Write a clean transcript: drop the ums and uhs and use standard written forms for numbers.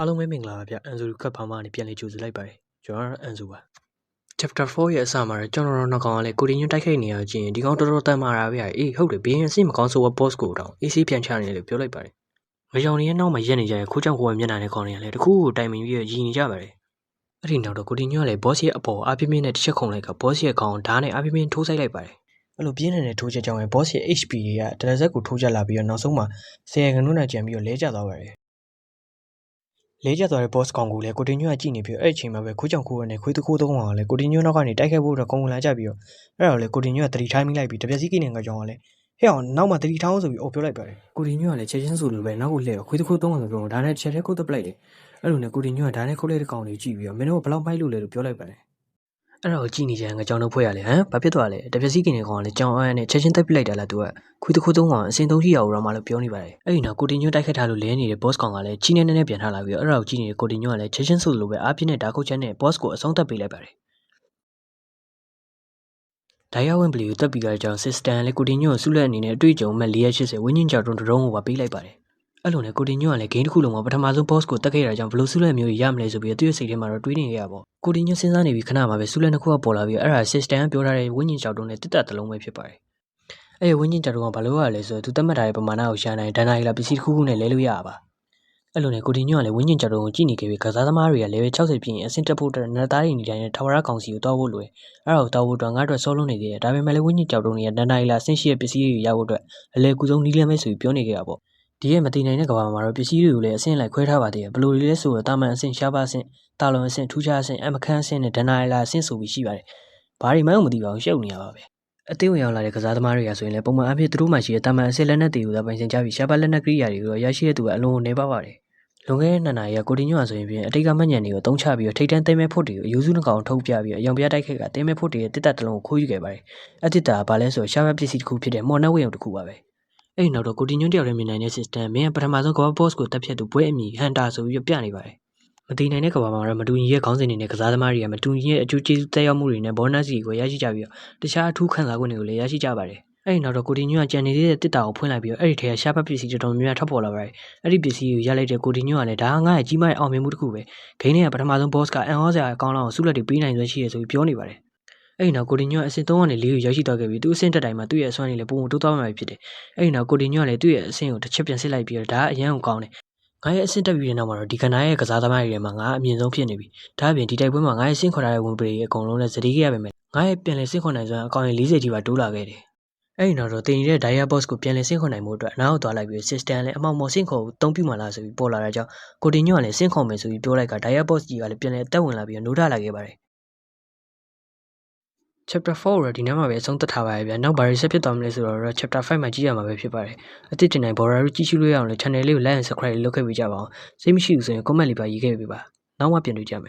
အားလုံးပဲမင်္ဂလာပါဗျအန်ဇူကပ်ဘာမှနေပြန်လေကြိုဆိုလိုက်ပါတယ်ကျွန်တော်အန်ဇူပါ chapter 4ရဲ့အစမှာတော့ကျွန်တော်တို့နောက်ကောင်ကလည်းကိုတင်ညွန့်တိုက်ခိုက်နေရခြင်းဒီကောင်တော်တော်တန်မာတာဗျအေးဟုတ်တယ်ဘီရင်စိမကောင်းဆိုတော့ boss ကိုတော့ AC ပြန်ချနေတယ်လို့ပြောလိုက်ပါတယ်ငရောင်နေရဲ့နောက်မှာရက်နေကြတဲ့ခိုးချောင်းကိုယ်မျက်နှာနဲ့ခေါင်းနေရလဲတခုကိုတိုင်ပင်ပြီးရည်နေကြပါတယ်အဲ့ဒီနောက်တော့ကိုတင်ညွန့်ကလည်း boss ရဲ့အပေါ်အပြင်းပြင်းနဲ့တစ်ချက်ခုံလိုက်က boss ရဲ့ခေါင်းဓာတ်နဲ့အပြင်းပြင်းထိုးဆိုင်လိုက်ပါတယ်အဲ့လိုပြင်းနေတဲ့ထိုးချက်ကြောင့် boss ရဲ့ HP တွေကတရဇက်ကိုထိုးကျလာပြီးတော့နောက်ဆုံးမှာ10ရာခိုင်နှုန်းနဲ့ကျန်ပြီးတော့လဲကျသွားပါတယ်လေးကျသွားတဲ့ boss ကောင်ကိုလည်းကိုတင်ညွန့်ကကြည့်နေပြီးအဲ့အချိန်မှာပဲခိုးကြောင်ခိုးရနဲ့ခွေးတခိုးသုံးကောင်ကလည်းကိုတင်ညွန့်နောက်ကနေတိုက်ခိုက်ဖို့တော့ကုန်လာကြပြီးတော့အဲ့တော့လေကိုတင်ညွန့်ကတတိထိုင်းမိလိုက်ပြီးတပြက်စီးကိနေကကြောင်ကလည်းဟဲ့အောင်နောက်မှတတိထောင်းဆိုပြီးအော်ပြောလိုက်ပါတယ်ကိုတင်ညွန့်ကလည်းချက်ချင်းဆိုလိုပဲနောက်ကိုလှည့်ခွေးတခိုးသုံးကောင်ဆိုတော့ဒါနဲ့ချက်ထဲခိုးတပလိုက်တယ်အဲ့လိုနဲ့ကိုတင်ညွန့်ကဒါနဲ့ခိုးလိုက်တဲ့ကောင်တွေကြည့်ပြီးတော့မင်းတို့ကဘလောက်မိုက်လို့လဲလို့ပြောလိုက်ပါတယ်အဲ့တော့ကြည့်နေကြငါကြောင်တို့ဖွဲ့ရလေဟမ်ဘာဖြစ်သွားလဲတပြက်စီးကိနေကောင်ကလည်းကြောင်အန်းနဲ့ချက်ချင်းတက်ပလိုက်တာလားသူကခွေးတခိုးသုံးကောင်အစင်သုံးရှိရအောင်တော့မှလို့ပြောနေပါတယ်အဲ့ဒီနောက်ကိုတင်ညွန့်တိုက်ခတ်ထားလို့လဲနေတဲ့ boss ကောင်ကလည်းချီနေနေပြန်ထားလာပြီးတော့အဲ့တော့ကြည့်နေတဲ့ကိုတင်ညွန့်ကလည်းချက်ချင်းဆိုလိုပဲအားပြင်းတဲ့ဓာတ်ခုတ်ချက်နဲ့ boss ကိုအဆုံးသတ်ပေးလိုက်ပါတယ်ဒိုင်ယာဝင်ပလီကိုတက်ပြီးတော့ကြောင် system လည်းကိုတင်ညွန့်ကိုစုလက်အနေနဲ့အတွေ့အကြုံမဲ့480ဝင်းချင်းကြောင်တုံးတုံးကိုပါပေးလိုက်ပါတယ်အဲ့လိုနဲ့ကိုတင်ညွန့်ကလည်း game တစ်ခုလုံးမှာပထမဆုံး boss ကိုတက်ခဲ့တာကြောင့်ဘလို့စုလက်မျိုးရမလဲဆိုပြီးသူ့ရဲ့စိတ်ထဲမှာတော့တွေးနေရပါပေါ့ကိုတင်ညွန့်စဉ်းစားနေပြီးခဏမှာပဲစုလက်တစ်ခုကပေါ်လာပြီးအဲ့ဒါ system ပြောထားတဲ့ဝင်းချင်းကြောင်တုံးနဲ့တစ်သက်တစ်လုံးပဲဖြစ်ပါတယ်အဲ့ဒီဝင်းချင်းကြောင်တုံးကဘာလို့ရလဲဆိုတော့သူတတ်မှတ်ထားတဲ့ပမာဏကိုရှာနိုင်ဒဏ္ဍာရီလာပစ္စည်းတစ်ခုခုနဲ့လဲလို့ရပါအဲ့လိုနဲ့ကိုတင်ညွန့်ကလည်းဝင်းချင်းကြောင်တုံးကိုကြည့်နေခဲ့ပြီးကစားသမားတွေက level 60ပြည့်ရင်အဆင့်တက်ဖို့အတွက်နတ်သားတွေနေတိုင်းနဲ့ထာဝရကောင်စီကိုတောက်ဖို့လွယ်အဲ့ဒါကိုတောက်ဖို့အတွက်ငါ့အတွက်စောလုံးနေသေးတယ်ဒါပေမဲ့လည်းဝင်းချင်းကြောင်တုံးတွေကဒဏ္ဍာရီလာအဆင့်ရှိတဲ့ပစ္စည်းတွေရဖို့အတွက်အလဲကူဆုံးနီးလမ်းပဲဆိုပြီးပြောနေခဲ့တာပေါ့ဒီရဲ့မတည်နိုင်တဲ့ကဘာမှာတော့ပစ္စည်းတွေကိုလည်းအဆင့်လိုက်ခွဲထားပါသေးတယ်ဘလို့လဲဆိုတော့တာမန်အဆင့်ရှားပါအဆင့်တာလွန်အဆင့်ထူးခြားအဆင့်အမခန်းအဆင့်နဲ့ဒဏ္ဍာရီလာအဆင့်ဆိုပြီးရှိပါတယ်ဘာတွေမှမသိပါဘူးရှုပ်နေရပါပဲအသေးဝင်ရောက်လာတဲ့ကစားသမားတွေကဆိုရင်လည်းပုံမှန်အဖြစ်သူတို့မှရှိတဲ့တာမန်အဆင့်လက်နက်တွေကိုသာပိုင်ဆိုင်ကြပြီးရှားပါလက်နက်ကိရိယာတွေကိုရရှိတဲ့သူကအလုံးနေပါပါတယ်လွန်ခဲ့တဲ့2နာရီကကိုတင်ညွန့်ဆိုရင်ပြင်အတိတ်ကမှတ်ညံတွေကိုတုံးချပြီးတော့ထိတ်တန်းသိမ်းမဲ့ဖို့တွေကိုအယူစုနှကောင်ထုတ်ပြပြီးအယောင်ပြတိုက်ခိုက်ကသိမ်းမဲ့ဖို့တွေရဲ့တစ်သက်တစ်လုံးကိုခိုးယူခဲ့ပါတယ်အတစ်တာကဘာလဲဆိုတော့ရှားပါပစ္စည်းတစ်ခုဖြစ်တဲ့မော်နက်ဝေယုံတစ်ခုပါပဲအဲ့ဒီနောက်တော့ကိုတင်ညွန့်တယောက်တည်းမြင်နိုင်တဲ့ system မင်းကပထမဆုံးကဘာ boss ကိုတက်ဖြတ်သူပွဲအမီဟန်တာဆိုပြီးပြနေပါတယ်မတည်နိုင်တဲ့ကဘာမှာတော့မတူညီရဲ့ခေါင်းစဉ်တွေနဲ့ကစားသမားတွေကမတူညီရဲ့အကျိုးကျေးဇူးသက်ရောက်မှုတွေနဲ့ bonus တွေကိုရရှိကြပြီးတော့တခြားအထူးခံစား권တွေကိုလည်းရရှိကြပါတယ်အဲ့ဒီနောက်တော့ကိုတင်ညွန့်ကကြံနေတဲ့တစ်တာကိုဖွင့်လိုက်ပြီးတော့အဲ့ဒီထဲကရှားပါပစ္စည်းတော်တော်များများထွက်ပေါ်လာပါတယ်အဲ့ဒီပစ္စည်းကိုရလိုက်တဲ့ကိုတင်ညွန့်ကလည်းဒါကငါ့ရဲ့ကြီးမားတဲ့အောင်မြင်မှုတစ်ခုပဲဂိမ်းထဲကပထမဆုံး boss ကအန်ဟောစရာအကောင်းလောက်စုလက်တွေပေးနိုင်စွမ်းရှိရဆိုပြီးပြောနေပါတယ်အဲ့ဒီနောက်ကိုတင်ညွန့်အဆင့်3ကနေ4ကိုရောက်ရှိသွားခဲ့ပြီးသူ့အဆင့်တက်တိုင်းမှာသူ့ရဲ့အစွမ်းတွေလည်းပုံပုံတိုးသွားမှဖြစ်တယ်အဲ့ဒီနောက်ကိုတင်ညွန့်ကလည်းသူ့ရဲ့အဆင့်ကိုတစ်ချက်ပြန်စစ်လိုက်ပြီးတော့ဒါကအရန်ကိုကောင်းတယ်ငါရဲ့အဆင့်တက်ပြီးတဲ့နောက်မှာတော့ဒီကဏ္ဍရဲ့ကစားသမားတွေထဲမှာငါအမြင့်ဆုံးဖြစ်နေပြီဒါအပြင်ဒီတိုက်ပွဲမှာငါရဲ့ဆင့်ခေါ်ထားတဲ့ဝင်ပရိအကုန်လုံးနဲ့ဇတိခဲ့ရပါမယ်ငါရဲ့ပြန်လည်ဆင့်ခေါ်နိုင်စွမ်းအကောင့်ရဲ့40ထိပါတိုးလာခဲ့တယ်အဲ့ဒီနောက်တော့တင်နေတဲ့ Dia Boss ကိုပြန်လည်ဆင့်ခေါ်နိုင်မှုအတွက်အနောက်သွားလိုက်ပြီး system လည်းအမောက်မော်ဆင့်ခေါ်ကိုတုံးပြမှလာဆိုပြီးပေါ်လာတဲ့ကြောင့်ကိုတင်ညွန့်ကလည်းဆင့်ခေါ်မယ်ဆိုပြီးပြောလိုက်က Dia Boss ကြီးကလည်းပြန်လည်အသက်ဝင်လာပြီးနိုးထလာခဲ့ပါတယ် chapter 4ကိုဒီနေ့မှာပဲအဆုံးသတ်ထားပါရဲ့ဗျာနောက်ဘာတွေဆက်ဖြစ်သွားမလဲဆိုတော့ chapter 5မှာကြည့်ရမှာပဲဖြစ်ပါတယ်အသစ်တင်နိုင် border ကြည့်ရှုလို့ရအောင်လေ channel လေးကို like and subscribe လုပ်ခဲ့ပေးကြပါအောင်စိတ်မရှိဘူးဆိုရင် comment လေးပါရေးခဲ့ပေးပါနောက်မှပြန်တွေ့ကြမယ်